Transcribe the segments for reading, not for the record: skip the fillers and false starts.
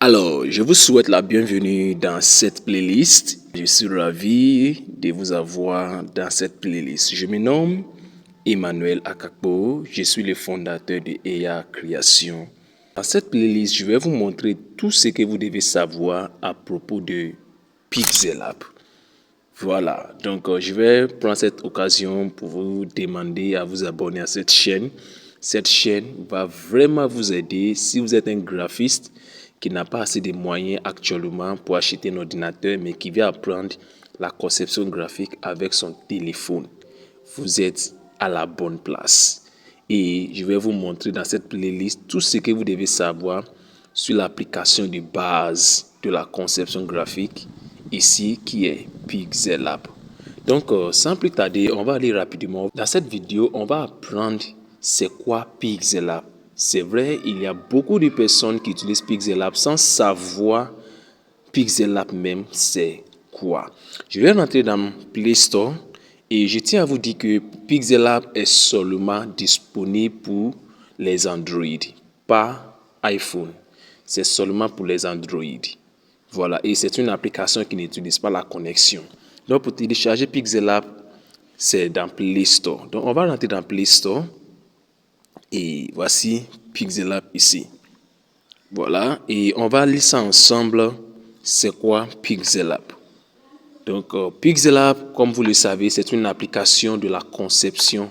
Alors, je vous souhaite la bienvenue dans cette playlist. Je suis ravi de vous avoir dans cette playlist. Je me nomme Emmanuel Akakpo. Je suis le fondateur de EA Création. Dans cette playlist, je vais vous montrer tout ce que vous devez savoir à propos de Pixellab. Voilà, donc je vais prendre cette occasion pour vous demander à vous abonner à cette chaîne. Cette chaîne va vraiment vous aider si vous êtes un graphiste qui n'a pas assez de moyens actuellement pour acheter un ordinateur, mais qui veut apprendre la conception graphique avec son téléphone. Vous êtes à la bonne place. Et je vais vous montrer dans cette playlist tout ce que vous devez savoir sur l'application de base de la conception graphique, ici qui est Pixellab. Donc, sans plus tarder, on va aller rapidement. Dans cette vidéo, on va apprendre c'est quoi Pixellab. C'est vrai, il y a beaucoup de personnes qui utilisent Pixellab sans savoir Pixellab même c'est quoi. Je vais rentrer dans Play Store et je tiens à vous dire que Pixellab est seulement disponible pour les Android, pas iPhone. C'est seulement pour les Android. Voilà, et c'est une application qui n'utilise pas la connexion. Donc, pour télécharger Pixellab, c'est dans Play Store. Donc, on va rentrer dans Play Store. Et voici Pixellab ici. Voilà, et on va lire ça ensemble. C'est quoi Pixellab? Donc, Pixellab, comme vous le savez, c'est une application de la conception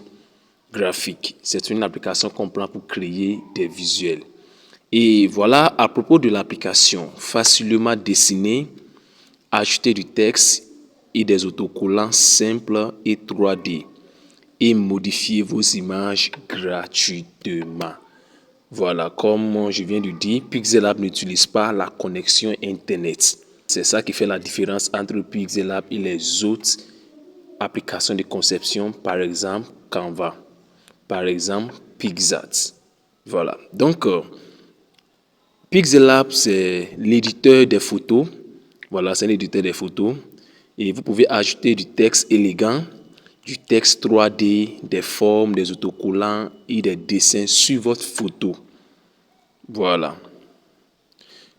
graphique. C'est une application qu'on prend pour créer des visuels. Et voilà, à propos de l'application, facilement dessinée, ajouter du texte et des autocollants simples et 3D et modifier vos images gratuitement. Voilà, comme je viens de dire, Pixellab n'utilise pas la connexion Internet. C'est ça qui fait la différence entre Pixellab et les autres applications de conception, par exemple Canva, par exemple Pixart. Voilà, donc Pixellab, c'est l'éditeur des photos. Voilà, c'est l'éditeur des photos. Et vous pouvez ajouter du texte élégant, du texte 3D, des formes, des autocollants et des dessins sur votre photo. Voilà.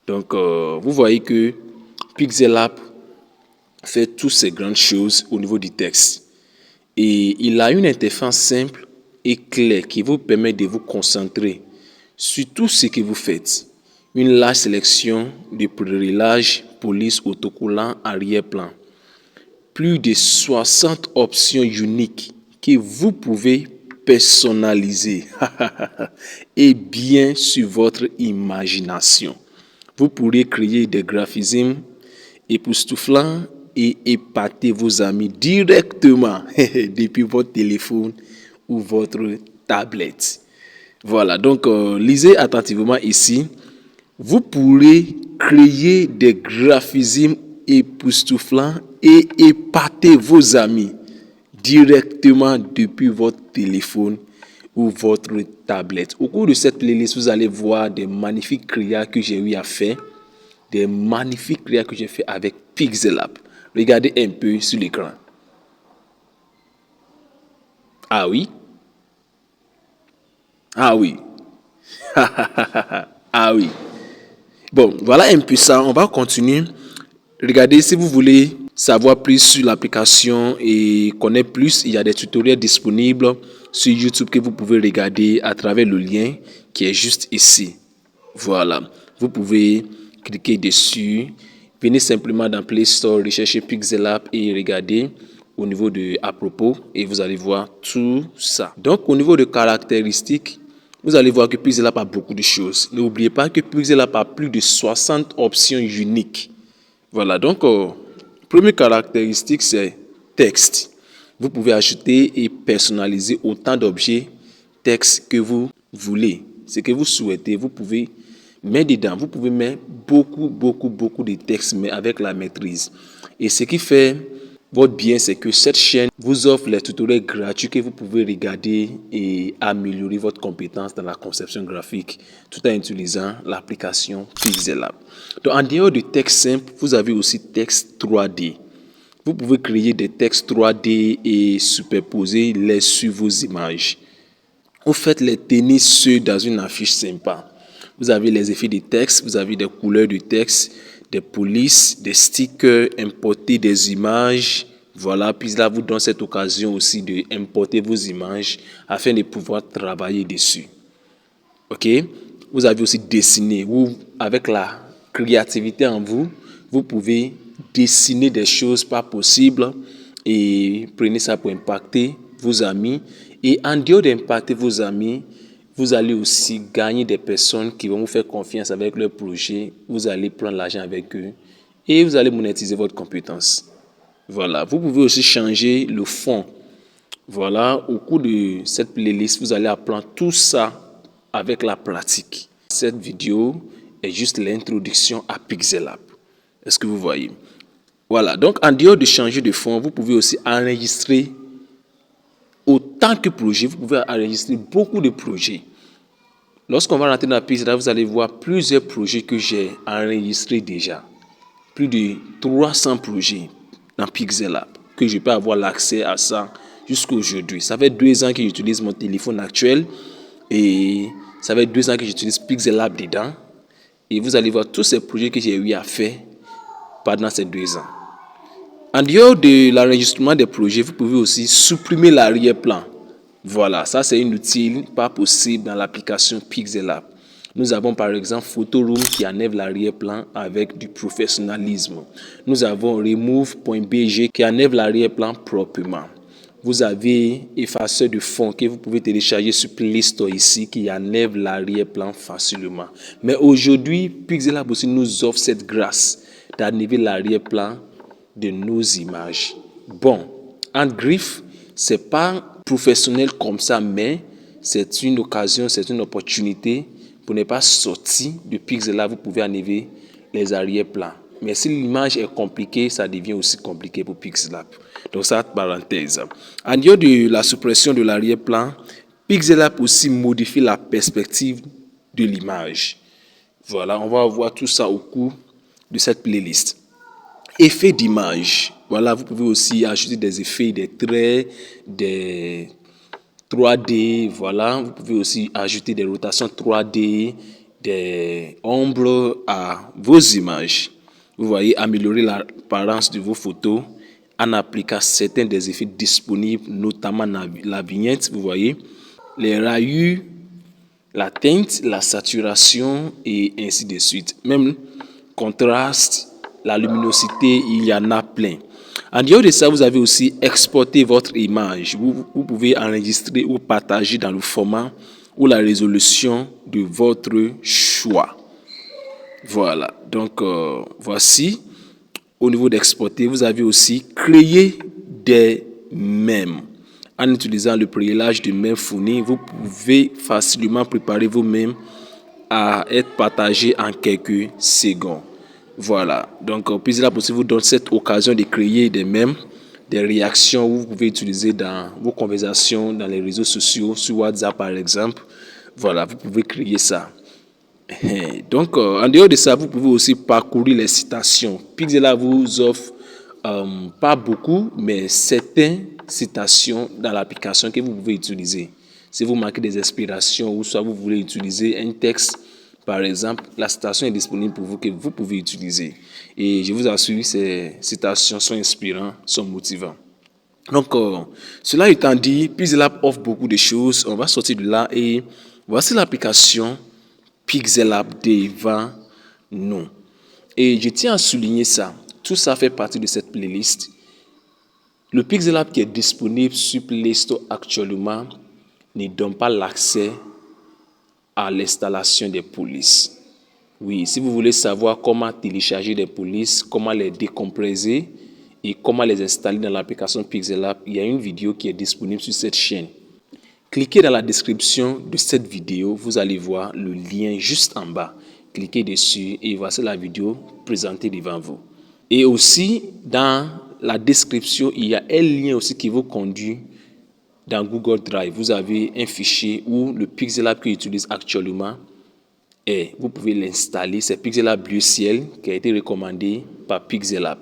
Donc, vous voyez que Pixellab fait toutes ces grandes choses au niveau du texte. Et il a une interface simple et claire qui vous permet de vous concentrer sur tout ce que vous faites. Une large sélection de préréglages, police, autocollants, arrière-plan. Plus de 60 options uniques que vous pouvez personnaliser et bien sur votre imagination. Vous pourrez créer des graphismes époustouflants et épater vos amis directement depuis votre téléphone ou votre tablette. Voilà, donc lisez attentivement ici. Vous pourrez créer des graphismes époustouflants et épater vos amis directement depuis votre téléphone ou votre tablette. Au cours de cette playlist, vous allez voir des magnifiques créas que j'ai eu à faire, des magnifiques créas que j'ai fait avec Pixellab. Regardez un peu sur l'écran. Ah oui? Ah oui. Ah oui. Bon, voilà un peu ça. On va continuer. Regardez, si vous voulez savoir plus sur l'application et connaître plus, il y a des tutoriels disponibles sur YouTube que vous pouvez regarder à travers le lien qui est juste ici. Voilà. Vous pouvez cliquer dessus. Venez simplement dans Play Store, rechercher Pixellab et regarder au niveau de à propos et vous allez voir tout ça. Donc, au niveau de caractéristiques, vous allez voir que Pixellab a beaucoup de choses. N'oubliez pas que Pixellab a plus de 60 options uniques. Voilà, donc, première caractéristique, c'est texte. Vous pouvez ajouter et personnaliser autant d'objets texte que vous voulez. Ce que vous souhaitez, vous pouvez mettre dedans. Vous pouvez mettre beaucoup de texte, mais avec la maîtrise. Et ce qui fait votre bien, c'est que cette chaîne vous offre les tutoriels gratuits que vous pouvez regarder et améliorer votre compétence dans la conception graphique tout en utilisant l'application Pixellab. Donc, en dehors du texte simple, vous avez aussi texte 3D. Vous pouvez créer des textes 3D et superposer sur vos images. Vous faites les tenir ceux dans une affiche sympa. Vous avez les effets de texte, vous avez des couleurs de texte, des polices, des stickers, importer des images. Voilà, puis là, vous donne cette occasion aussi de importer vos images afin de pouvoir travailler dessus. Ok? Vous avez aussi dessiné. Vous, avec la créativité en vous, vous pouvez dessiner des choses pas possibles et prenez ça pour impacter vos amis. Et en dehors d'impacter vos amis, vous allez aussi gagner des personnes qui vont vous faire confiance avec leur projet. Vous allez prendre l'argent avec eux et vous allez monétiser votre compétence. Voilà. Vous pouvez aussi changer le fond. Voilà. Au cours de cette playlist, vous allez apprendre tout ça avec la pratique. Cette vidéo est juste l'introduction à Pixellab. Est-ce que vous voyez? Voilà. Donc, en dehors de changer de fond, vous pouvez aussi enregistrer autant que projet. Vous pouvez enregistrer beaucoup de projets. Lorsqu'on va rentrer dans Pixellab, vous allez voir plusieurs projets que j'ai enregistrés déjà. Plus de 300 projets dans Pixellab que je peux avoir l'accès à ça jusqu'à aujourd'hui. Ça fait 2 ans que j'utilise mon téléphone actuel et ça fait 2 ans que j'utilise Pixellab dedans. Et vous allez voir tous ces projets que j'ai eu à faire pendant ces 2 ans. En dehors de l'enregistrement des projets, vous pouvez aussi supprimer l'arrière-plan. Voilà, ça c'est un outil pas possible dans l'application Pixellab. Nous avons par exemple Photoroom qui enlève l'arrière-plan avec du professionnalisme. Nous avons Remove.bg qui enlève l'arrière-plan proprement. Vous avez effaceur de fond que vous pouvez télécharger sur Play Store ici qui enlève l'arrière-plan facilement. Mais aujourd'hui, Pixellab aussi nous offre cette grâce d'enlever l'arrière-plan de nos images. Bon, Handgriff, c'est pas professionnel comme ça, mais c'est une occasion, c'est une opportunité pour ne pas sortir de Pixellab. Vous pouvez enlever les arrière-plans. Mais si l'image est compliquée, ça devient aussi compliqué pour Pixellab. Donc ça, parenthèse. En dehors de la suppression de l'arrière-plan, Pixellab aussi modifie la perspective de l'image. Voilà, on va voir tout ça au cours de cette playlist. Effet d'image. Voilà, vous pouvez aussi ajouter des effets, des traits, des 3D. Voilà, vous pouvez aussi ajouter des rotations 3D, des ombres à vos images. Vous voyez, améliorer l'apparence de vos photos en appliquant certains des effets disponibles, notamment la vignette. Vous voyez, les rayures, la teinte, la saturation et ainsi de suite. Même contraste, la luminosité, il y en a plein. En dehors de ça, vous avez aussi exporté votre image. Vous pouvez enregistrer ou partager dans le format ou la résolution de votre choix. Voilà, donc voici, au niveau d'exporter, vous avez aussi créé des mèmes. En utilisant le préélage de mèmes fournis, vous pouvez facilement préparer vos mèmes à être partagés en quelques secondes. Voilà, donc Pixellab aussi vous donne cette occasion de créer des mèmes, des réactions que vous pouvez utiliser dans vos conversations, dans les réseaux sociaux, sur WhatsApp par exemple. Voilà, vous pouvez créer ça. Donc, en dehors de ça, vous pouvez aussi parcourir les citations. Pixellab vous offre pas beaucoup, mais certaines citations dans l'application que vous pouvez utiliser. Si vous manquez des inspirations ou soit vous voulez utiliser un texte, par exemple, la citation est disponible pour vous que vous pouvez utiliser. Et je vous assure, ces citations sont inspirantes, sont motivantes. Donc, cela étant dit, Pixellab offre beaucoup de choses. On va sortir de là et voici l'application Pixellab devant nous. Et je tiens à souligner ça. Tout ça fait partie de cette playlist. Le Pixellab qui est disponible sur Play Store actuellement ne donne pas l'accès à l'installation des polices. Oui, si vous voulez savoir comment télécharger des polices, comment les décompresser et comment les installer dans l'application Pixellab, il y a une vidéo qui est disponible sur cette chaîne. Cliquez dans la description de cette vidéo, vous allez voir le lien juste en bas. Cliquez dessus et voici la vidéo présentée devant vous. Et aussi, dans la description, il y a un lien aussi qui vous conduit dans Google Drive. Vous avez un fichier où le Pixellab que j'utilise actuellement est. Vous pouvez l'installer. C'est Pixellab Bleu Ciel qui a été recommandé par Pixellab.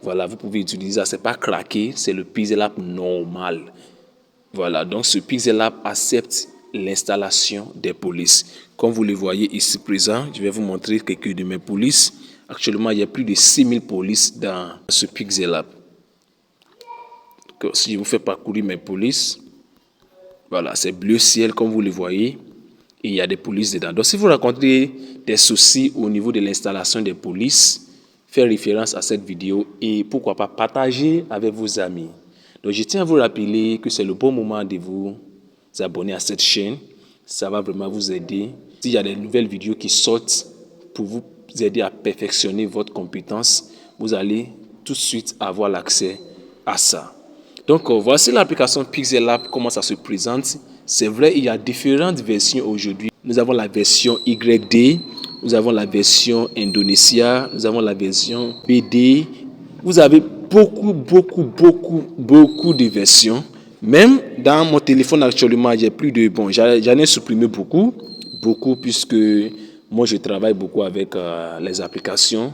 Voilà, vous pouvez utiliser ça. Ce n'est pas craqué, c'est le Pixellab normal. Voilà, donc ce Pixellab accepte l'installation des polices. Comme vous le voyez ici présent, je vais vous montrer quelques de mes polices. Actuellement, il y a plus de 6000 polices dans ce Pixellab. Si je vous fais parcourir mes polices, voilà, c'est bleu ciel comme vous le voyez. Et il y a des polices dedans. Donc, si vous rencontrez des soucis au niveau de l'installation des polices, faites référence à cette vidéo et pourquoi pas partager avec vos amis. Donc, je tiens à vous rappeler que c'est le bon moment de vous abonner à cette chaîne. Ça va vraiment vous aider. S'il y a des nouvelles vidéos qui sortent pour vous aider à perfectionner votre compétence, vous allez tout de suite avoir l'accès à ça. Donc, voici l'application Pixellab, comment ça se présente. C'est vrai, il y a différentes versions aujourd'hui. Nous avons la version YD, nous avons la version Indonesia, nous avons la version BD. Vous avez beaucoup de versions. Même dans mon téléphone actuellement, j'ai plus de... Bon, j'en ai supprimé beaucoup, puisque moi, je travaille beaucoup avec les applications.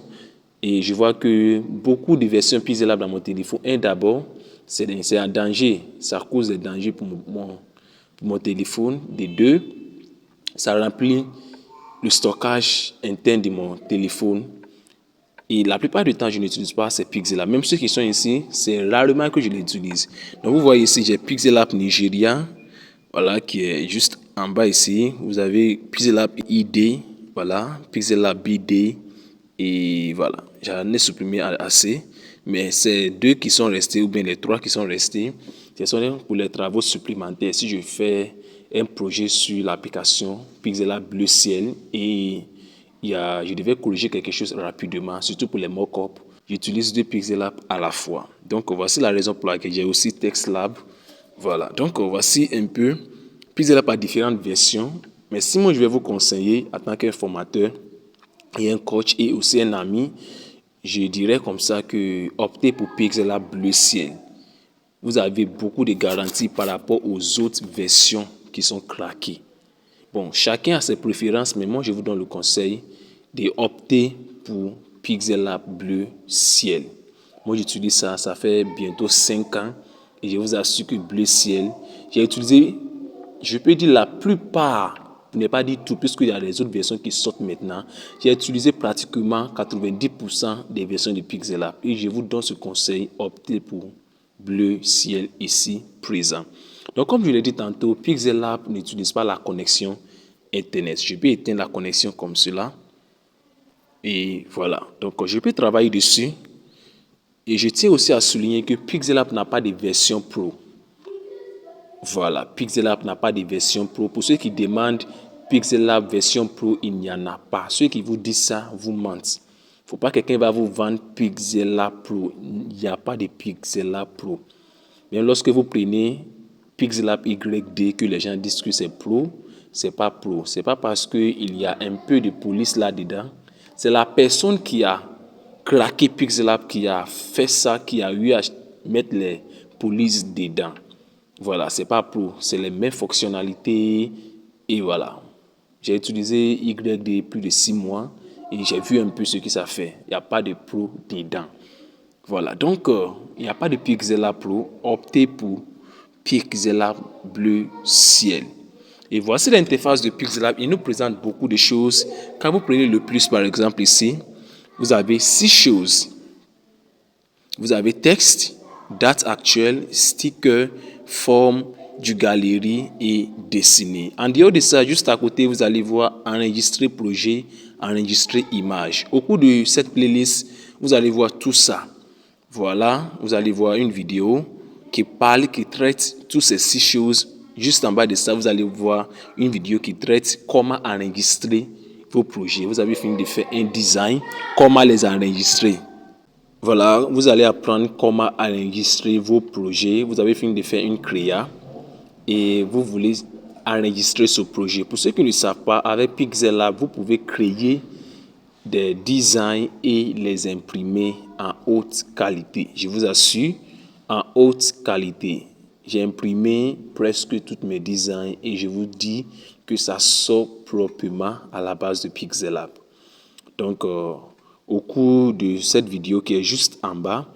Et je vois que beaucoup de versions Pixellab dans mon téléphone, d'abord, c'est un danger. Ça cause des dangers pour mon téléphone. De deux, ça remplit le stockage interne de mon téléphone. Et la plupart du temps, je n'utilise pas ces Pixellab. Même ceux qui sont ici, c'est rarement que je les utilise. Donc, vous voyez ici, j'ai Pixellab Nigeria, voilà, qui est juste en bas ici. Vous avez Pixellab ID, voilà, Pixellab BD, et voilà. J'en ai supprimé assez. Mais ces deux qui sont restés, ou bien les trois qui sont restés, ce sont pour les travaux supplémentaires. Si je fais un projet sur l'application Pixellab Bleu Ciel et je devais corriger quelque chose rapidement, surtout pour les mock-ups, j'utilise deux Pixellab à la fois. Donc, voici la raison pour laquelle j'ai aussi TextLab. Voilà. Donc, voici un peu. Pixellab a différentes versions. Mais si moi, je vais vous conseiller, en tant qu'un formateur et un coach et aussi un ami, je dirais comme ça que optez pour Pixellab Bleu Ciel. Vous avez beaucoup de garanties par rapport aux autres versions qui sont craquées. Bon, chacun a ses préférences, mais moi, je vous donne le conseil d'opter pour Pixellab Bleu Ciel. Moi, j'utilise ça, ça fait bientôt 5 ans. Et je vous assure que Bleu Ciel, j'ai utilisé, je peux dire la plupart, pour ne pas dire tout, puisqu'il y a les autres versions qui sortent maintenant. J'ai utilisé pratiquement 90% des versions de Pixellab. Et je vous donne ce conseil, optez pour Bleu Ciel ici présent. Donc, comme je l'ai dit tantôt, Pixellab n'utilise pas la connexion Internet. Je peux éteindre la connexion comme cela. Et voilà. Donc, je peux travailler dessus. Et je tiens aussi à souligner que Pixellab n'a pas de version pro. Voilà. Pixellab n'a pas de version pro. Pour ceux qui demandent Pixellab version pro, il n'y en a pas. Ceux qui vous disent ça, vous mentent. Il ne faut pas que quelqu'un va vous vendre Pixellab Pro. Il n'y a pas de Pixellab Pro. Mais lorsque vous prenez Pixellab YD, que les gens disent que c'est pro, c'est pas pro. C'est pas parce qu'il y a un peu de police là-dedans. C'est la personne qui a craqué Pixellab, qui a fait ça, qui a eu à mettre les polices dedans. Voilà, c'est pas pro. C'est les mêmes fonctionnalités. Et voilà. J'ai utilisé YD plus de 6 mois et j'ai vu un peu ce que ça fait. Il n'y a pas de pro dedans. Voilà, donc il n'y a pas de Pixellab Pro. Optez pour Pixellab Bleu Ciel. Et voici l'interface de Pixellab. Il nous présente beaucoup de choses. Quand vous prenez le plus, par exemple, ici, vous avez 6 choses. Vous avez texte, date actuelle, sticker, forme, du galerie et dessiner. En dehors de ça, juste à côté, vous allez voir enregistrer projet, enregistrer image. Au cours de cette playlist, vous allez voir tout ça. Voilà, vous allez voir une vidéo qui parle, qui traite toutes ces 6 choses. Juste en bas de ça, vous allez voir une vidéo qui traite comment enregistrer vos projets. Vous avez fini de faire un design, comment les enregistrer. Voilà, vous allez apprendre comment enregistrer vos projets. Vous avez fini de faire une créa et vous voulez enregistrer ce projet. Pour ceux qui ne savent pas, avec Pixellab, vous pouvez créer des designs et les imprimer en haute qualité. Je vous assure, en haute qualité. J'ai imprimé presque tous mes designs et je vous dis que ça sort proprement à la base de Pixellab. Donc, au cours de cette vidéo qui est juste en bas,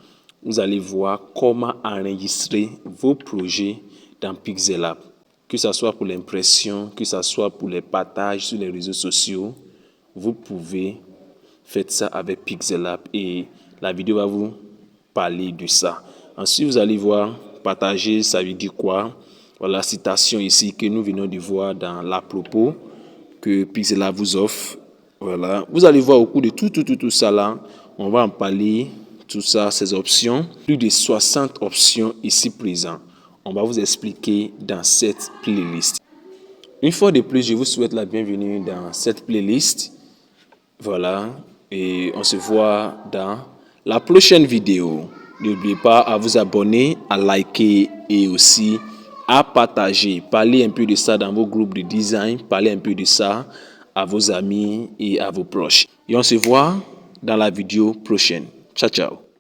vous allez voir comment enregistrer vos projets dans Pixellab. que ce soit pour l'impression, que ce soit pour les partages sur les réseaux sociaux, vous pouvez faire ça avec Pixellab et la vidéo va vous parler de ça. Ensuite, vous allez voir, partager, ça veut dire quoi? Voilà, citation ici que nous venons de voir dans la propos que Pixellab vous offre. Voilà, vous allez voir au cours de tout ça là, on va en parler, tout ça, ces options. Plus de 60 options ici présentes. On va vous expliquer dans cette playlist. Une fois de plus, je vous souhaite la bienvenue dans cette playlist. Voilà, et on se voit dans la prochaine vidéo. N'oubliez pas à vous abonner, à liker et aussi à partager. Parlez un peu de ça dans vos groupes de design, parlez un peu de ça à vos amis et à vos proches. Et on se voit dans la vidéo prochaine. Ciao, ciao.